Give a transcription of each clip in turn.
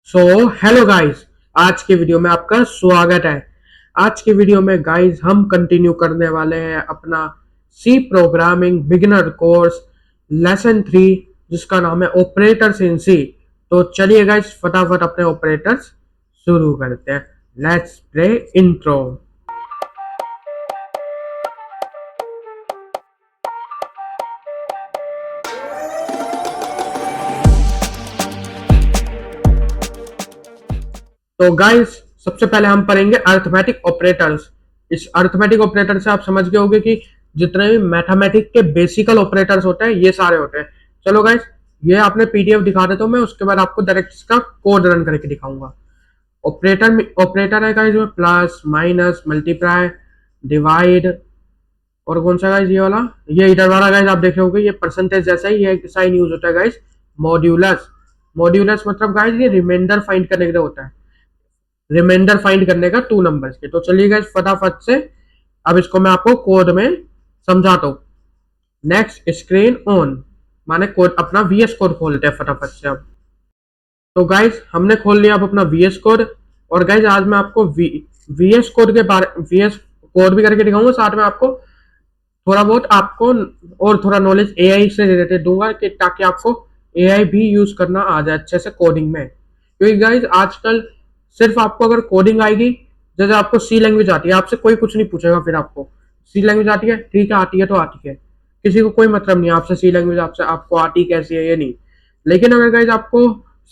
So hello guys. आज की video में आपका स्वागत है। आज की वीडियो में गाइस हम कंटिन्यू करने वाले हैं अपना C programming beginner course lesson 3, जिसका नाम है ऑपरेटर्स इन सी। तो चलिए गाइस फटाफट अपने ऑपरेटर्स शुरू करते हैं। Let's play intro. तो गाइस सबसे पहले हम पढ़ेंगे अर्थमेटिक ऑपरेटर्स। इस अर्थमेटिक ऑपरेटर से आप समझ गए होंगे कि जितने भी मैथमेटिक के बेसिकल ऑपरेटर्स होते हैं ये सारे होते हैं। चलो गाइस, ये आपने पीडीएफ दिखा देता हूँ मैं, उसके बाद आपको डायरेक्ट इसका कोड रन करके दिखाऊंगा। ऑपरेटर है guys, plus minus multiply divide, और कौन सा गाइस ये वाला, ये इधर वाला गाइस आप देख रहे होंगे, ये परसेंटेज जैसा ही ये साइन यूज होता है गाइस। मॉड्यूलस, मॉड्यूलस मतलब गाइस ये रिमाइंडर फाइंड करने के लिए होता है, रिमाइंडर फाइंड करने का 2 नंबर्स के। तो चलिए गाइस फटाफट से अब इसको मैं आपको कोड में समझाता हूँ। नेक्स्ट स्क्रीन ऑन, माने कोड अपना वीएस कोड खोलते हैं फटाफट से अब। तो गाइस हमने खोल लिया अब अपना वीएस कोड। और गाइस आज मैं आपको वीएस कोड के बारे वीएस कोड भी करके दिखाऊंगा, साथ में आपको थोड़ा बहुत आपको और थोड़ा नॉलेज एआई से रिलेटेड दूंगा कि ताकि आपको एआई भी यूज करना आ जाए अच्छे से कोडिंग में। क्योंकि गाइज आजकल सिर्फ आपको अगर कोडिंग आएगी, जैसे आपको सी लैंग्वेज आती है, आपसे कोई कुछ नहीं पूछेगा, फिर आपको सी लैंग्वेज आती है, ठीक है आती है तो आती है, किसी को कोई मतलब नहीं आपसे सी लैंग्वेज आपसे आपको आती कैसी है ये नहीं। लेकिन अगर गाइज आपको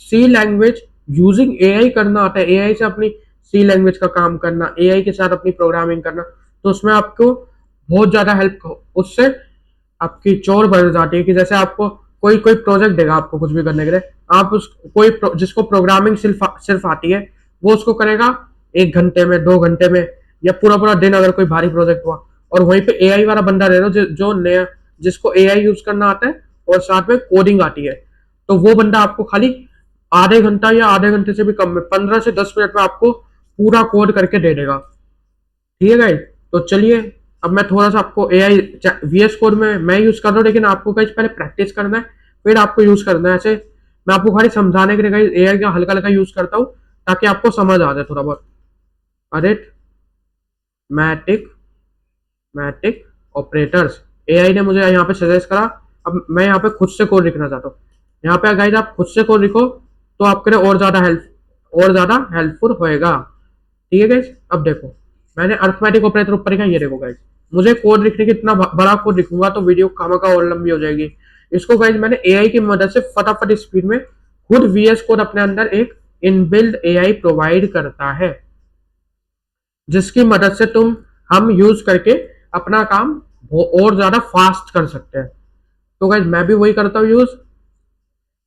सी लैंग्वेज यूजिंग एआई करना आता है, एआई से अपनी सी लैंग्वेज का काम करना, एआई के साथ अपनी प्रोग्रामिंग करना, तो उसमें आपको बहुत ज्यादा हेल्प, उससे आपकी चोर बढ़ जाती है। कि जैसे आपको कोई कोई प्रोजेक्ट देगा आपको कुछ भी करने के लिए, आप उस कोई जिसको प्रोग्रामिंग सिर्फ आती है, वो उसको करेगा 1 घंटे में, 2 घंटे में, या पूरा पूरा दिन अगर कोई भारी प्रोजेक्ट हुआ। और वहीं पे एआई वाला बंदा दे दो जो नया, जिसको एआई यूज करना आता है और साथ में कोडिंग आती है, तो वो बंदा आपको खाली आधे घंटा या आधे घंटे से भी कम में 15 से 10 मिनट में आपको पूरा कोड करके दे देगा। ठीक है गाइस, तो चलिए अब मैं थोड़ा सा आपको एआई वीएस कोड में मैं यूज कर रहा हूँ, लेकिन आपको गाइस पहले प्रैक्टिस करना है, फिर आपको यूज करना है। ऐसे मैं आपको खाली समझाने के लिए गाइस एआई का हल्का हल्का यूज करता हूँ, ताकि आपको समझ आ जाए थोड़ा बहुत। अरिथ मैटिक मैटिक ऑपरेटर्स, एआई ने मुझे यहाँ पे सजेस्ट करा। अब मैं यहाँ पे खुद से कोड लिखना चाहता हूँ। यहाँ पे गाइस आप खुद से कोड लिखो तो आपके लिए और ज्यादा हेल्पफुल होएगा। ठीक है गाइस, अब देखो मैंने अर्थमेटिक ऑपरेटर ऊपर लिखा, ये देखो गाइस, मुझे कोड लिखने की इतना बड़ा कोड लिखूंगा तो वीडियो खामखा और लंबी हो जाएगी। इसको गाइस मैंने एआई की मदद से फटाफट स्पीड में खुद वीएस कोड अपने अंदर एक इनबिल्ड एआई प्रोवाइड करता है, जिसकी मदद से हम यूज करके अपना काम और ज्यादा फास्ट कर सकते हैं। तो गाइस मैं भी वही करता हूँ यूज।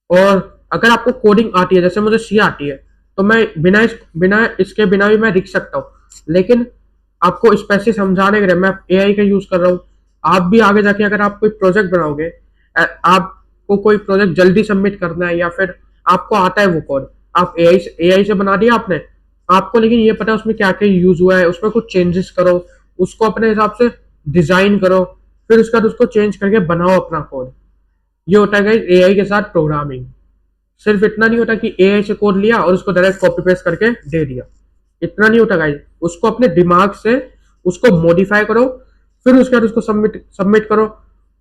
और अगर आपको कोडिंग आती है, जैसे मुझे सी आती है, तो मैं बिना इसके बिना भी मैं लिख सकता हूँ। लेकिन आपको स्पेशली समझाने के लिए मैं एआई का यूज कर रहा हूँ। आप भी आगे जाके अगर आप कोई प्रोजेक्ट बनाओगे, आपको कोई प्रोजेक्ट जल्दी सबमिट करना है, या फिर आपको आता है वो कोड, आप एआई से बना दिया आपने, आपको लेकिन ये पता है उसमें क्या क्या यूज हुआ है, उसमें कुछ चेंजेस करो, उसको अपने हिसाब से डिजाइन करो, फिर उसके बाद उसको चेंज करके बनाओ अपना कोड। ये होता है एआई के साथ प्रोग्रामिंग। सिर्फ इतना नहीं होता कि एआई से कोड लिया और उसको डायरेक्ट कॉपी पेस्ट करके दे दिया, इतना नहीं होता गाइस। उसको अपने दिमाग से उसको मॉडिफाई करो, फिर उसके बाद उसको सबमिट सबमिट करो।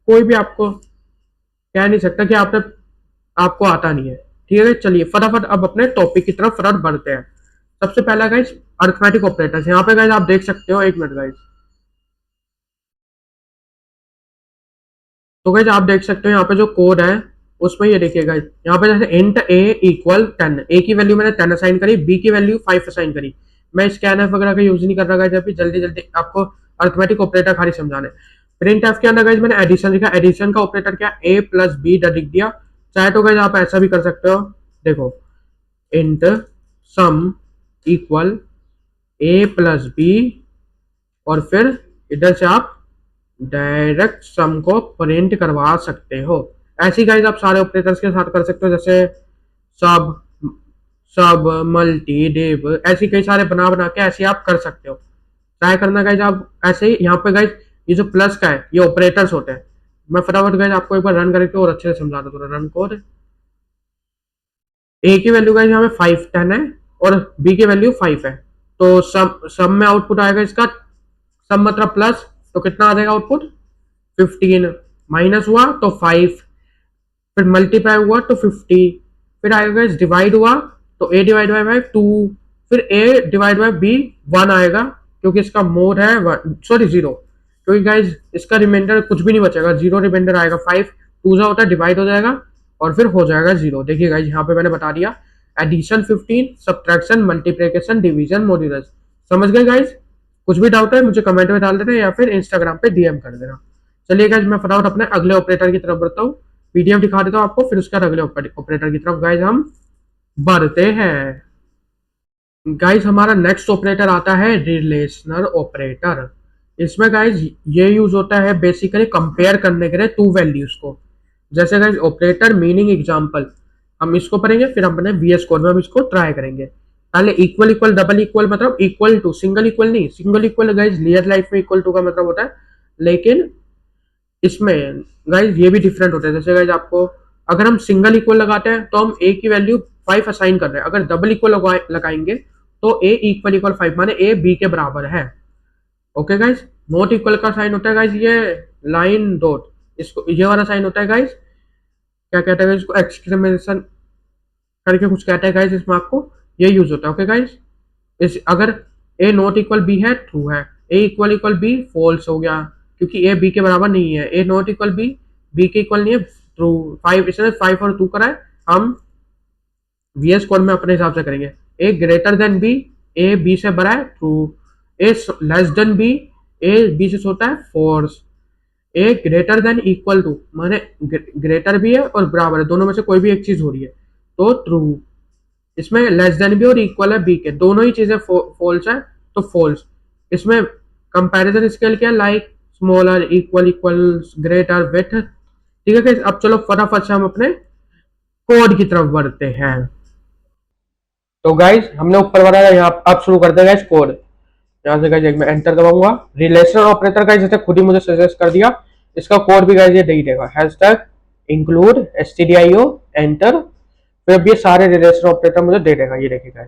कोई भी आपको कह नहीं सकता कि आपको आता नहीं है। ठीक है, चलिए फटाफट अब अपने टॉपिक की तरफ फटाफट बढ़ते हैं। सबसे पहला गाइस अर्थमेटिक ऑपरेटर्स, यहाँ पे गाइस आप देख सकते हो, 1 मिनट गाइस। तो गाइस आप देख सकते हो यहाँ पे जो कोड है उसमें ये देखिए गाइस, यहाँ पे जैसे इंट ए इक्वल 10, ए की वैल्यू मैंने 10 असाइन करी, बी की वैल्यू 5 असाइन करी। मैं स्कैनफ वगैरह का यूज नहीं कर रहा गाइस, अभी जल्दी जल्दी आपको अर्थमेटिक ऑपरेटर खाली समझाने। प्रिंट एफ के अंदर गाइस मैंने एडिशन लिखा, एडिशन का ऑपरेटर क्या, ए प्लस बी लिख दिया। चाहे तो गाइस आप ऐसा भी कर सकते हो, देखो इंट सम इक्वल ए प्लस बी, और फिर इधर से आप डायरेक्ट सम को प्रिंट करवा सकते हो। ऐसी गाइज आप सारे ऑपरेटर्स के साथ कर सकते हो, जैसे सब सब मल्टी डिव, ऐसी कई सारे बना बना के ऐसे आप कर सकते हो। ट्राई करना गाइज आप ऐसे ही। यहाँ पे गाइज ये जो प्लस का है ये ऑपरेटर्स होते हैं। मैं फटाफट गाइज आपको एक बार रन करके और अच्छे से समझा दूँ, रन कोड। ए की वैल्यू गाइस यहाँ पे 5 10 है और बी की वैल्यू 5 है, तो सम में आउटपुट आएगा इसका, सम मतलब प्लस, तो कितना आ जाएगा आउटपुट 15, माइनस हुआ तो 5, फिर मल्टीप्लाई हुआ तो 50, फिर आएगा डिवाइड हुआ तो ए डिवाइड बाई 2, फिर ए डिवाइड बाई बी 1 आएगा क्योंकि इसका मोड है सॉरी 0, क्योंकि गाइज इसका रिमाइंडर कुछ भी नहीं बचेगा, 0 रिमाइंडर आएगा, 5 2 जा होता है डिवाइड हो जाएगा और फिर हो जाएगा 0। देखिए गाइज यहाँ पे मैंने बता दिया, addition 15, subtraction, multiplication, division, modulus. समझ गए गाइज? कुछ भी डाउट है मुझे कमेंट में डाल देना या फिर इंस्टाग्राम पे डीएम कर देना। चलिए गाइज मैं फटाफट अपने अगले ऑपरेटर की तरफ बढ़ता हूँ, पीडीएफ दिखा देता हूँ आपको, फिर उसके बाद अगले ऑपरेटर की तरफ गाइज हम बढ़ते हैं। गाइज हमारा नेक्स्ट ऑपरेटर आता है रिलेशनल ऑपरेटर। इसमें गाइज ये यूज होता है बेसिकली कंपेयर करने के लिए टू वैल्यूज को। जैसे गाइज ऑपरेटर मीनिंग एग्जांपल, हम इसको पढ़ेंगे फिर हम अपने वीएस कोड में हम इसको ट्राई करेंगे। पहले इक्वल इक्वल डबल इक्वल मतलब इक्वल टू, सिंगल इक्वल नहीं, single equal guys real life में इक्वल टू का मतलब होता है, लेकिन इसमें गाइज ये भी डिफरेंट होता है। जैसे गाइज आपको अगर हम सिंगल इक्वल लगाते हैं तो हम ए की वैल्यू 5 असाइन कर रहे हैं, अगर डबल इक्वल लगाएंगे तो ए इक्वल इक्वल 5 माने ए बी के बराबर है। ओके गाइज, नॉट इक्वल का साइन होता है गाइज ये लाइन डॉट, इसको ये वाला साइन होता है गाइज, क्या कहते हैं इसको, एक्सक्लेमेशन करके कुछ कहता है गाइज, इसमें आपको ये यूज होता है। ओके गाइज, इस अगर ए नॉट इक्वल बी है ट्रू है, ए इक्वल बी फॉल्स हो गया क्योंकि ए बी के बराबर नहीं है, ए नॉट इक्वल बी बी के इक्वल नहीं है ट्रू। 5 इसने 5 और 2 करा है, हम वीएस कोड में अपने हिसाब से करेंगे। A greater than B, A B से बड़ा है true, A less than B, A B से छोटा है false, A greater than equal to माने ग्रेटर भी है और बराबर है, दोनों में से कोई भी एक चीज हो रही है तो ट्रू। इसमें लेस देन भी और इक्वल है बी के, दोनों ही चीजें फॉल्स है तो फॉल्स। इसमें कंपैरिजन स्केल क्या है, like smaller equal equal greater with. ठीक है, अब चलो फटाफट से हम अपने कोड की तरफ बढ़ते हैं। तो गाइज हमने ऊपर वाला यहाँ अब शुरू करते हैं गाइज कोड। यहाँ से गाइज मैं एंटर दबाऊंगा, रिलेशनल ऑपरेटर का जैसे खुद ही मुझे सजेस्ट कर दिया, इसका कोड भी गाइज ये दे ही देगा, हैशटैग इंक्लूड stdio एंटर, फिर अब ये सारे रिलेशनल ऑपरेटर मुझे दे देगा। ये देखिए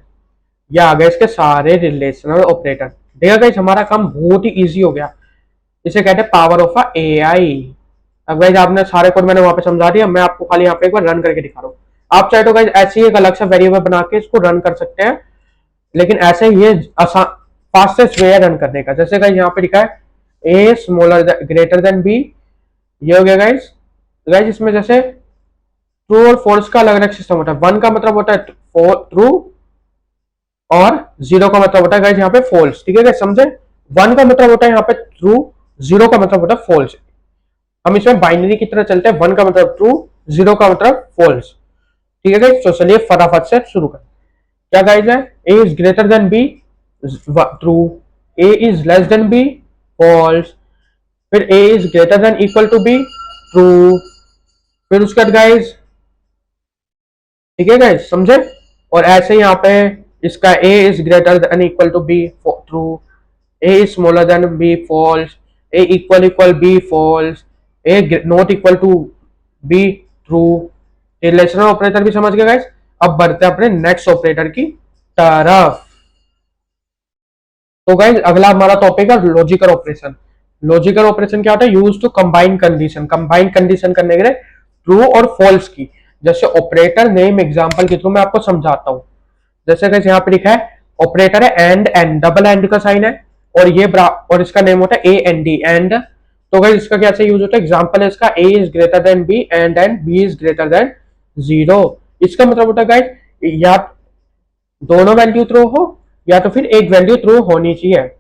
ये आ गए इसके सारे रिलेशनल ऑपरेटर। देखा गाइज हमारा काम बहुत ही इजी हो गया, इसे कहते हैं पावर ऑफ अ एआई। अब गाइज आपने सारे कोड मैंने वहां पे समझा दिया, मैं आपको खाली यहाँ पे एक बार रन करके दिखा रहा हूँ। आप चाहे तो गाइज ऐसे ही एक अलग सा वेरिएबल बना के इसको रन कर सकते हैं, लेकिन ऐसे ये आसान फास्टेस्ट वे है रन करने का। जैसे गाइज यहाँ पे लिखा है a smaller greater than B, ये हो गया गाइज। गाइज इसमें जैसे ट्रू और फॉल्स का अलग अलग सिस्टम होता है, 1 का मतलब होता है ट्रू और 0 का मतलब होता है गाइज यहाँ पे फॉल्स। ठीक है गाइज समझे, 1 का मतलब होता है यहाँ पे ट्रू, 0 का मतलब होता है फॉल्स। हम इसमें बाइनरी की तरह चलते हैं, 1 का मतलब ट्रू, 0 का मतलब फॉल्स। ठीक है गाइज, तो चलिए फटाफट से शुरू करें। क्या गाइज है, A is greater than B true, A is less than B false, फिर A is greater than equal to B true, फिर उसके बाद गाइज, ठीक है गाइज समझे, और ऐसे यहाँ पे इसका A is greater than equal to B true, A is smaller than B false, A equal B false, A not equal to B true. Relational operator भी समझ गए गाइस। अब बढ़ते हैं अपने नेक्स्ट ऑपरेटर की तरफ। तो गाइस अगला हमारा टॉपिक है लॉजिकल ऑपरेशन। लॉजिकल ऑपरेशन क्या होता है, use to combine condition, combine condition करने के लिए ट्रू और फॉल्स की। जैसे ऑपरेटर नेम एग्जांपल के थ्रू मैं आपको समझाता हूं। जैसे गाइस यहाँ पे लिखा है ऑपरेटर है एंड, एंड डबल एंड का साइन है और ये और इसका नेम होता है ए एन डी एंड। तो गाइस इसका कैसे यूज होता है, एग्जांपल है इसका A is greater than B and B is greater than 0। इसका मतलब होता है गाइस या दोनों वैल्यू थ्रो हो या तो फिर एक वैल्यू थ्रो होनी चाहिए।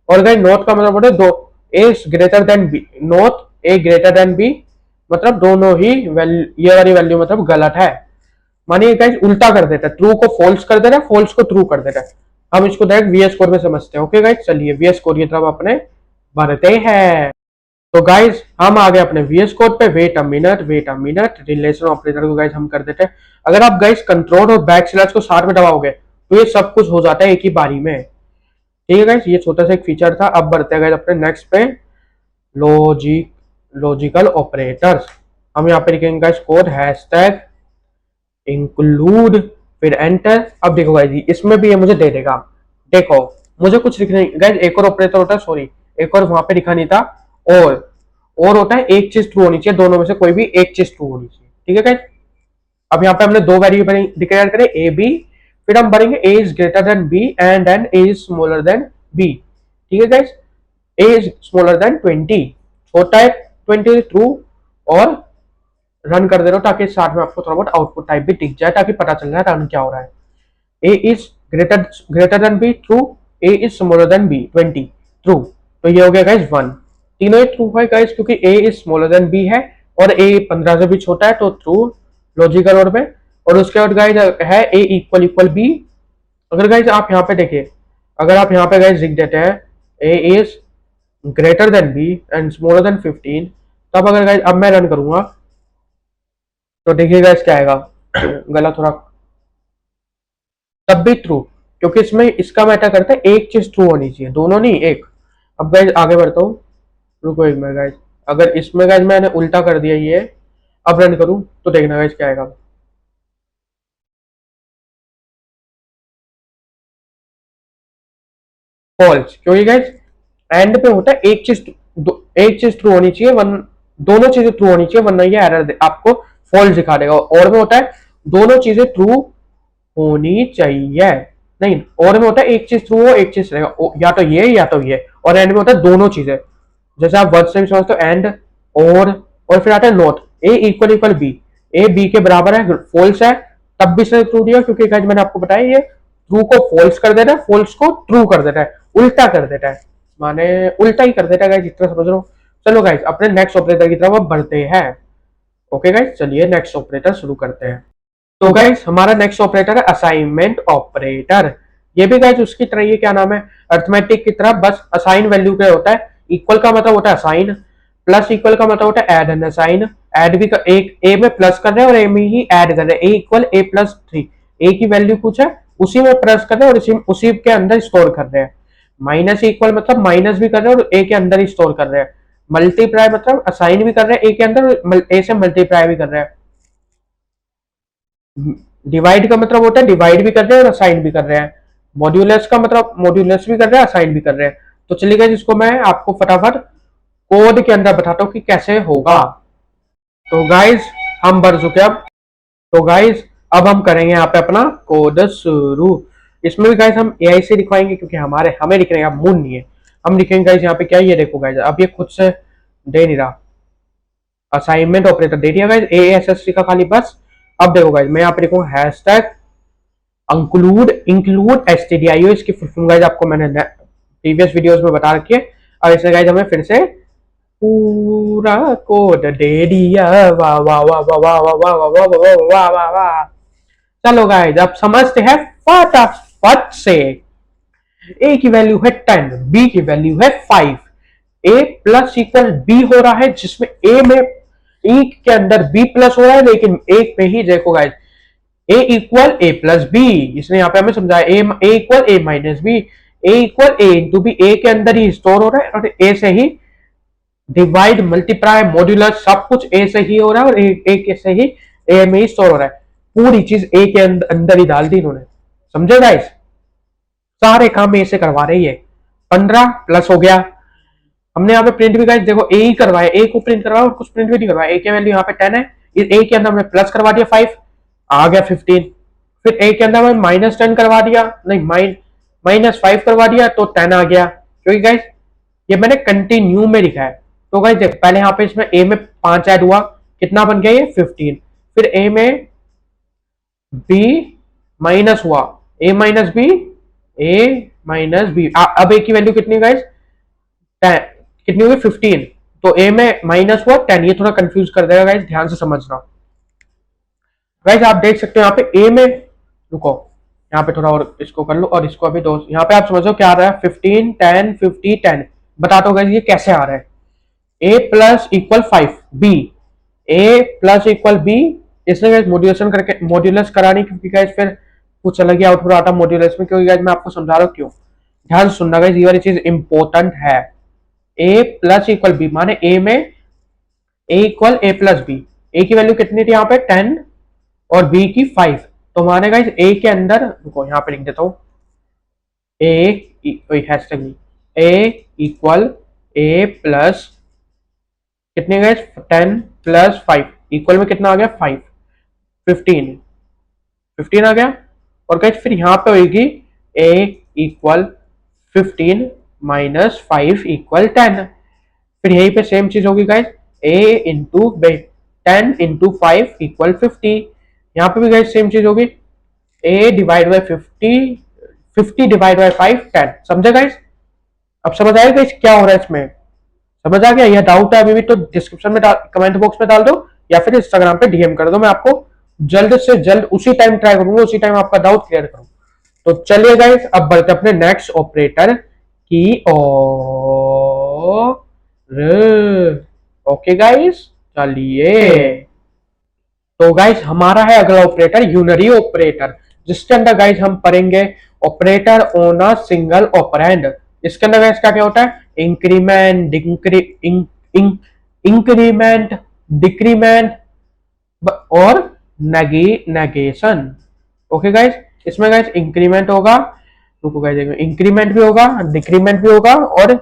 और गाइस नोट का मतलब होता है दो, ए ग्रेटर देन बी, नोट ए ग्रेटर देन बी मतलब दोनों ही ये वाली वैल्यू मतलब गलत है। मानिए गाइस उल्टा कर देता है, ट्रू को फॉल्स कर देता है, फॉल्स को ट्रू कर देता है। हम इसको डायरेक्ट वीएस कोड में समझते हैं। ओके गाइस चलिए वीएस कोड की तरफ अपने बढ़ते हैं। तो गाइस हम आ गए अपने वीएस कोड पे। Wait a minute, relation operator को गाइस हम कर देते हैं। अगर आप गाइस कंट्रोल और बैक स्लैश को साथ में दबाओगे तो ये सब कुछ हो जाता है एक ही बारी में। ठीक है गाइस, ये छोटा सा एक फीचर था। अब बढ़ते हैं गाइस अपने नेक्स्ट पे, लॉजिकल ऑपरेटर्स। हम यहाँ पे लिखेंगे गाइस कोड हैशटैग इंक्लूड फिर एंटर। अब देखो गाइस जी, इसमें भी ये मुझे दे देगा। देखो मुझे कुछ लिखना नहीं गाइस, एक और ऑपरेटर होता है, सॉरी एक और वहां पे लिखा नहीं था। और होता है एक चीज ट्रू होनी चाहिए, दोनों में से कोई भी एक चीज ट्रू होनी चाहिए, ठीक है गाइस। अब यहाँ पे हमने दो वेरिएबल डिक्लेयर करे, ए बी। फिर हम भरेंगे A is greater than B and then A is smaller than B, ठीक है guys. A is smaller than 20, छोटा है 20 ट्रू। और रन कर दे रहा हूँ ताकि साथ में आपको थोड़ा बहुत आउटपुट टाइप भी दिख जाए, ताकि पता चल जाए रन क्या हो रहा है। A is greater than B true, A is smaller than B 20 true. तो ये हो गया गाइस 1, तीनों ही ट्रू है गाइस, क्योंकि ए इज स्मॉलर देन बी है और ए 15 से भी छोटा है, तो ट्रू लॉजिकल और में। और उसके बाद गाइस है ए इक्वल इक्वल बी। अगर गाइस आप यहाँ पे देखिए, अगर आप यहाँ पे गाइस लिख देते हैं A is greater than B and smaller than 15, तब अगर गाइस अब मैं रन करूंगा तो देखिए गाइस क्या आएगा। गलत थोड़ा, तब भी ट्रू, क्योंकि इसमें इसका मैटर करता है एक चीज ट्रू होनी चाहिए, दोनों नहीं एक। अब गाइस आगे बढ़ता हूँ, रुको एक मिनट गाइस। अगर इसमें गाइस मैंने उल्टा कर दिया ये, अब रन करूं तो देखना गाइस क्या आएगा। फॉल्स, क्योंकि गाइस एंड पे होता है एक चीज ट्रू होनी चाहिए, वन दोनों चीजें ट्रू होनी चाहिए, वरना ये एरर आपको फॉल्स दिखा देगा। और में होता है दोनों चीजें ट्रू होनी चाहिए, नहीं और में होता है एक चीज ट्रू हो एक चीज रहेगा, या तो ये या तो ये। और एंड में होता है दोनों चीजें, जैसे आप वर्ड से भी समझते हो एंड और फिर आता है not. A equal equal B, A B के बराबर है, फॉल्स है, तब भी से ट्रू दिया, क्योंकि गाइस मैंने आपको बताया ये ट्रू को फॉल्स कर देता है, फॉल्स को ट्रू कर देता है, उल्टा कर देता है, माने उल्टा ही कर देता है गाइस, जितना समझ रहा हूँ। चलो गाइस अपने नेक्स्ट ऑपरेटर की तरफ अब बढ़ते हैं। ओके गाइस चलिए नेक्स्ट ऑपरेटर शुरू करते हैं। तो गाइस हमारा नेक्स्ट ऑपरेटर है असाइनमेंट ऑपरेटर। ये भी गाइस उसकी तरह, ये क्या नाम है, अर्थमेटिक की तरह, बस असाइन वैल्यू के होता है। इक्वल का मतलब होता है असाइन, प्लस इक्वल का मतलब होता है ऐड एंड असाइन। ऐड भी कर, एक ए में प्लस कर रहे हैं और ए में ही ऐड कर रहे हैं, ए इक्वल ए प्लस 3। ए की वैल्यू कुछ है, उसी में प्लस कर रहे हैं और उसी के अंदर स्टोर कर रहे हैं। माइनस इक्वल मतलब माइनस भी कर रहे हैं और ए के अंदर ही स्टोर कर रहे हैं। मल्टीप्लाई मतलब असाइन भी कर रहे हैं ए के अंदर, ए से मल्टीप्लाई भी कर रहे हैं। डिवाइड का मतलब होता है डिवाइड भी कर रहे हैं और असाइन भी कर रहे हैं। मॉड्यूलस का मतलब मॉड्यूलस भी कर रहे हैं असाइन भी कर रहे हैं। तो चलिए गाइस इसको मैं आपको फटाफट कोड के अंदर बताता हूँ कि कैसे होगा। तो गाइस हम भर चुके अब। तो गाइस अब हम करेंगे यहाँ पे अपना कोड शुरू। इसमें भी गाइस हम एआई से लिखवाएंगे, क्योंकि हमें लिखने का मूड नहीं है। हम लिखेंगे गाइस यहाँ पे क्या, ये देखो गाइस अब ये खुद से दे नहीं रहा, असाइनमेंट ऑपरेटर दे दिया गाइस एएसएससी का खाली बस। अब देखो गाइस मैं यहाँ पे लिखूंगा हैशटैग इंक्लूड एसटीडीआईओ, इसकी फुल फॉर्म गाइस आपको मैंने प्रीवियस वीडियोस में बता रखी है। अब इसे गाइस हमें फिर से पूरा कोड दे दिया, वाह वाह वाह वाह वाह वाह वाह वाह वाह वाह वाह वाह। चलो गाइस अब समझते हैं फटाफट से। ए की वैल्यू है 10, बी की वैल्यू है 5। ए प्लस इक्वल बी हो रहा है, जिसमें ए में एक के अंदर बी प्लस हो रहा है, लेकिन एक में ही देखो गाइस ए इक्वल ए प्लस बी, इसने यहाँ पे हमें समझाया ए इक्वल ए माइनस बी, ए इक्वल ए इंटू बी, ए के अंदर ही स्टोर हो रहा है और ए से ही डिवाइड मल्टीप्लाई मॉड्यूलर सब कुछ ए से ही हो रहा है और ए से ही ए में ही स्टोर हो रहा है। पूरी चीज ए के अंदर ही डाल दी इन्होंने, समझे गाइस, सारे काम ए से करवा रही है। 15 प्लस हो गया, हमने यहाँ पे प्रिंट भी गाइस देखो ए ही करवाया, ए को प्रिंट करवाया और कुछ प्रिंट भी नहीं करवाया। ए की वैल्यू यहाँ पे 10 है, ए के अंदर हमने प्लस करवा दिया 5, आ गया 15। फिर ए के अंदर हमने -10 करवा दिया, नहीं -5 करवा दिया तो 10 आ गया, क्योंकि गाइस ये मैंने कंटिन्यू में लिखा है। तो गाइस देख पहले यहाँ पे इसमें ए में 5 ऐड हुआ, कितना बन गया ये 15। फिर ए में बी माइनस हुआ, ए माइनस बी, ए माइनस बी। अब ए की वैल्यू कितनी गाइस, 10 कितनी होगी 15, तो ए में माइनस हुआ 10। ये थोड़ा कंफ्यूज कर देगा गाइस, ध्यान से समझना। गाइस आप देख सकते हो यहाँ पे ए में, रुको यहाँ पे थोड़ा और इसको कर लो और इसको अभी दो, यहाँ पे आप समझो क्या आ रहा है 15 10 50 10। बताता हूँ गाइस ये कैसे आ रहा है। ए प्लस इक्वल 5 बी, ए प्लस इक्वल बी, इसने गाइस मॉड्यूलेशन करके मॉड्यूलस करानी, क्योंकि गाइस फिर कुछ अलग ही आउटपुट आता मॉड्यूलस में, क्योंकि गाइस मैं आपको समझा रहा हूँ क्यों। ध्यान सुनना गाइस, ये वाली चीज इंपॉर्टेंट है। ए प्लस इक्वल बी माने ए में ए इक्वल ए प्लस बी, ए की वैल्यू कितनी थी यहाँ पे 10 और बी की 5। तो हमारे गाइस ए के अंदर, रुको यहाँ पे लिख देता हूँ, ए हैशटैग नहीं, ए इक्वल ए प्लस कितने गाइस 10 प्लस 5 इक्वल में कितना आ गया 5, 15, 15 आ गया। और गाइस फिर यहाँ पे होगी ए इक्वल 15 माइनस 5 इक्वल 10। फिर यहीं पे सेम चीज होगी गाइस, ए इंटू 10 इंटू 5 इक्वल 50। यहाँ पे भी गाइस सेम चीज होगी, ए डिवाइड बाई 50, 50 डिवाइड बाई 5 10। समझे गाइस? अब समझ आएगा गाइस क्या हो रहा है इसमें? समझ आ गया? यह डाउट है अभी भी तो डिस्क्रिप्शन में कमेंट बॉक्स में डाल दो या फिर इंस्टाग्राम पे डीएम कर दो, मैं आपको जल्द से जल्द उसी टाइम ट्राई करूंगा, उसी टाइम आपका डाउट क्लियर करूंगा। तो चलिए गाइस अब बढ़ते अपने नेक्स्ट ऑपरेटर की ओर। ओके गाइस चलिए, तो गाइस हमारा है अगला ऑपरेटर यूनरी ऑपरेटर, जिसके अंदर गाइस हम पढ़ेंगे operator on a single operand. इसके अंदर गाइस क्या क्या होता है, इंक्रीमेंट, इंक्रीमेंट, डिक्रीमेंट और नेगेशन। ओके गाइस, इसमें गाइस इंक्रीमेंट होगा, रुको गाइस, इंक्रीमेंट भी होगा, डिक्रीमेंट भी होगा और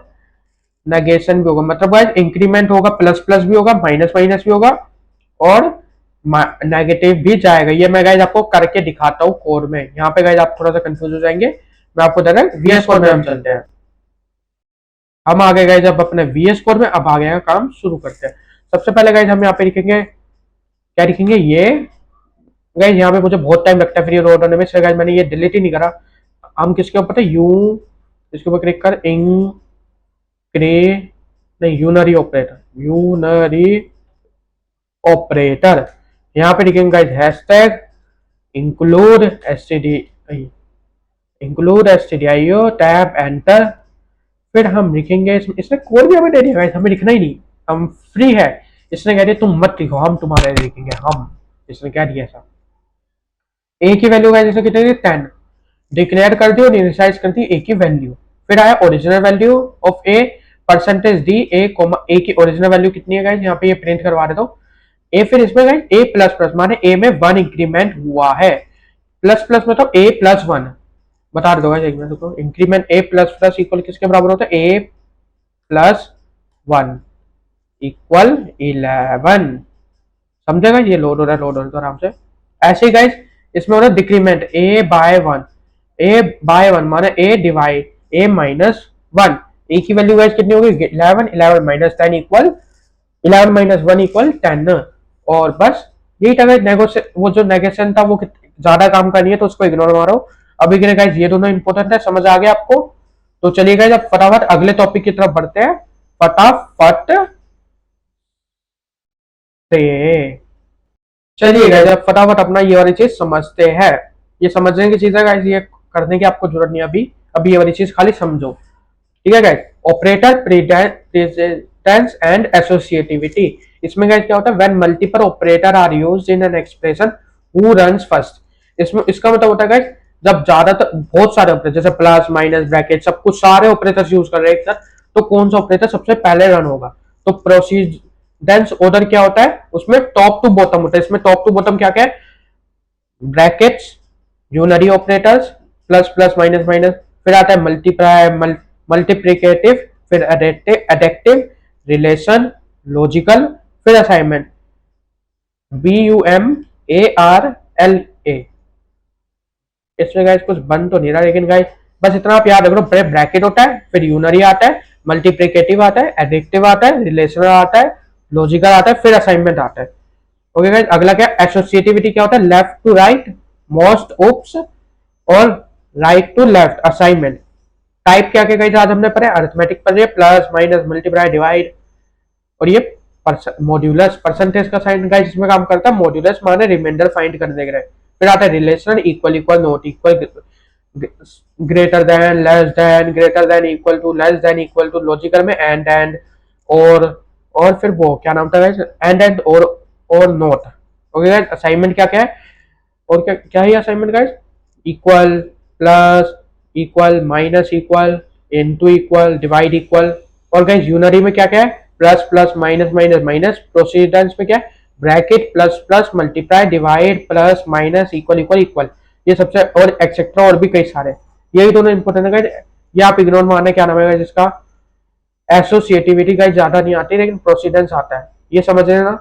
नेगेशन भी होगा। मतलब गाइस इंक्रीमेंट होगा, प्लस प्लस भी होगा, माइनस माइनस भी होगा और नेगेटिव भी जाएगा। ये मैं गाइस आपको करके दिखाता हूँ कोड में। यहाँ पे गाइस आप थोड़ा सा कंफ्यूज हो जाएंगे, मैं आपको डायरेक्ट वीएस कोड में हम चलते हैं। हम आ गए गाइस अब अपने वीएस कोड में, अब आ गया काम शुरू करते हैं। सबसे पहले गाइस हम यहाँ पे लिखेंगे, क्या लिखेंगे, ये गाइस यहाँ पे मुझे बहुत टाइम लगता है फिर ये लोड होने में, इसलिए गाइस मैंने ये डिलीट ही नहीं करा। हम किसके ऊपर थे, यू, इसके ऊपर क्लिक कर, नहीं यूनरी ऑपरेटर, यूनरी ऑपरेटर। यहाँ पे लिखेंगे guys hashtag include stdio tab enter. फिर हम लिखेंगे, इसने कोड भी हमें दे दिया गाइस, हमें लिखना ही नहीं, हम फ्री है। इसने कह दिया तुम मत लिखो, हम तुम्हारे लिए लिखेंगे हम, इसने क्या दिया ऐसा। ए की वैल्यू गाइस जैसे कितनी 10 डिक्लेयर कर दी और इनिशियलाइज कर दी ए की वैल्यू। फिर आया original value of A percentage D A comma, A की ओरिजिनल वैल्यू कितनी है गाइस, यहाँ पे ये प्रिंट करवा देता हूँ ए। फिर इसमें गाइस ए प्लस प्लस माने ए में 1 इंक्रीमेंट हुआ है, प्लस प्लस मतलब ए प्लस 1, बता दो गाइस एक मिनट रुको। इंक्रीमेंट ए प्लस प्लस इक्वल किसके बराबर होता है, ए प्लस 1 इक्वल 11। समझेगा? ये लोड हो रहा है, लोड हो रहा है आराम से। ऐसे ही गाइस इसमें हो रहा है डिक्रीमेंट ए बाय 1, ए बाय 1 माने ए डिवाइड ए माइनस 1। ए की वैल्यू गाइस कितनी होगी 11, 11 माइनस 10 इक्वल 11 माइनस 1 इक्वल 10। और बस यही था गाइस, वो जो नेगेशन था वो ज्यादा काम का नहीं है तो उसको इग्नोर मारो। अभी के लिए गाइस ये दोनों इंपॉर्टेंट है, समझ आ गया आपको? तो चलिए गाइस अब फटाफट अगले टॉपिक की तरफ बढ़ते हैं, फटाफट से। चलिए गाइस अब फटाफट अपना ये वाली चीज समझते हैं। ये समझने की चीज है गाइस, ये करने की आपको जरूरत नहीं अभी, अभी ये वाली चीज खाली समझो, ठीक है guys. Operator precedence and associativity, इसमें गाइस क्या होता है, when multiple operators are used in an expression who runs first. इसमें इसका मतलब होता है गाइस जब ज्यादा बहुत सारे ऑपरेटर जैसे प्लस माइनस ब्रैकेट सब कुछ सारे ऑपरेटर्स यूज कर रहे हैं एक साथ, तो कौन सा ऑपरेटर सबसे पहले रन होगा। तो प्रोसीडेंस ऑर्डर क्या होता है, उसमें टॉप टू बॉटम होता है। इसमें टॉप टू बॉटम क्या क्या है, brackets, unary operators, plus plus minus minus, फिर आता है मल्टीप्लाई, मल्टीप्लिकेटिव, फिर एडेक्टिव, रिलेशन, लॉजिकल, फिर असाइनमेंट, BUMARLA। इसमें गाइस कुछ बन तो नहीं रहा, लेकिन गाइस बस इतना आप याद रखो, पहले ब्रैकेट होता है, फिर यूनरी आता है, मल्टीप्लिकेटिव आता है, एडिक्टिव आता है, रिलेशनल आता है, लॉजिकल आता है, फिर असाइनमेंट आता है। ओके गाइस अगला क्या, एसोसिएटिविटी क्या होता है, left to right, most ops और right to left, assignment. Type क्या क्या गाइस आज हमने पढ़े, अरिथमेटिक पढ़े, प्लस माइनस मल्टीप्लाई डिवाइड, और ये मॉड्यूलस परसेंटेज का साइन गाइस इसमें काम करता है, मॉड्यूलस माने रिमाइंडर फाइंड करने के लिए। फिर आता है relation, equal equal, not equal, greater than, less than, greater than, equal to, less than, equal to, logical में एंड और फिर वो क्या नाम था गाइस, एंड और नॉट। ओके गाइस असाइनमेंट क्या क्या है, और क्या क्या है assignment guys, equal, plus, equal, minus equal, into equal, divide equal. और गाइस यूनरी में क्या क्या है, plus plus minus minus minus, precedence में क्या है, bracket plus plus multiply divide plus minus equal equal equal, ये सबसे, और एक्सेट्रा और भी कई सारे, यही दोनों इंपॉर्टेंट है गाइस। ये आप इग्नोर मारना, क्या नाम है जिसका एसोसिएटिविटी गाइस ज्यादा नहीं आती लेकिन प्रोसीडेंस आता है, ये समझ रहे ना।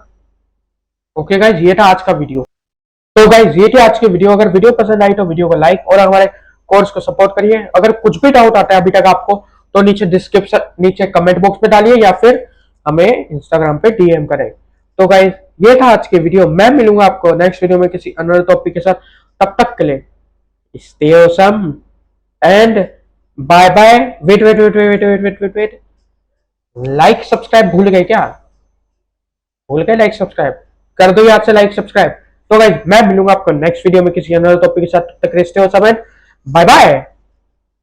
ओके गाइस, ये था आज का वीडियो। तो गाइस ये थी आज की वीडियो। अगर वीडियो पसंद आई तो वीडियो को लाइक और हमारे कोर्स को सपोर्ट करिए। अगर कुछ भी डाउट आता है अभी तक आपको तो नीचे डिस्क्रिप्शन, नीचे कमेंट बॉक्स में डालिए या फिर हमें इंस्टाग्राम पे डीएम करें। तो गाइस ये था आज की वीडियो। मैं मिलूंगा आपको नेक्स्ट वीडियो में किसी अनदर टॉपिक के साथ। तब तक के लिए stay awesome and bye bye. Wait wait wait wait wait wait wait wait, like subscribe भूल गए क्या? भूल गए लाइक सब्सक्राइब? कर दो याद से लाइक सब्सक्राइब। तो गाइस मैं मिलूंगा आपको नेक्स्ट वीडियो में किसी अनदर टॉपिक के साथ। तब तक stay awesome and bye bye.